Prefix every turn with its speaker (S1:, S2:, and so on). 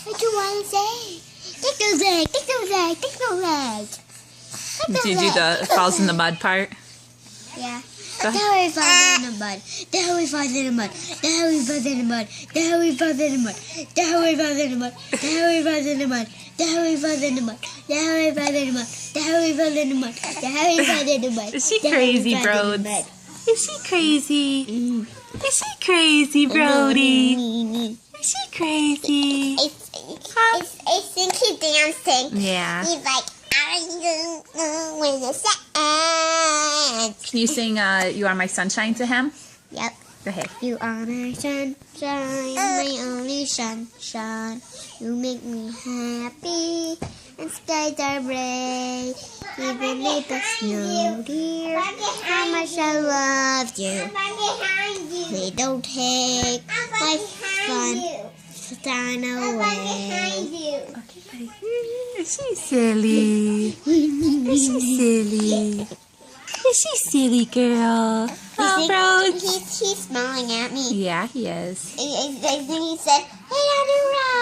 S1: What do you want to say? Take those legs, take those legs, take those legs.
S2: Did you do the falls in the mud part?
S1: Yeah.
S2: Go ahead.
S1: Now he falls in the mud. Now he falls in the mud. Now he falls in the mud. Now he falls in the mud. Now he falls in the mud. Now he falls in the mud. Now he falls in the mud. Now he falls in the mud. Now he falls in the mud. Now he falls in the mud.
S2: Is she crazy, Brody? Is she crazy? Is she crazy, Brody? Is she crazy?
S1: I think he's dancing.
S2: Yeah.
S1: He's like, I don't know when the sun.
S2: Can you sing You Are My Sunshine to him?
S1: Yep.
S2: Go ahead.
S1: You are my sunshine, my only sunshine. You make me happy, and skies are gray. Even if the snow, dear, how much I love you. They don't take my fun away.
S2: Okay, buddy. Is she silly? Is she silly? Is she silly, girl? Oh, bro.
S1: He's smiling at me.
S2: Yeah, he is.
S1: I think he said, hey, on the right.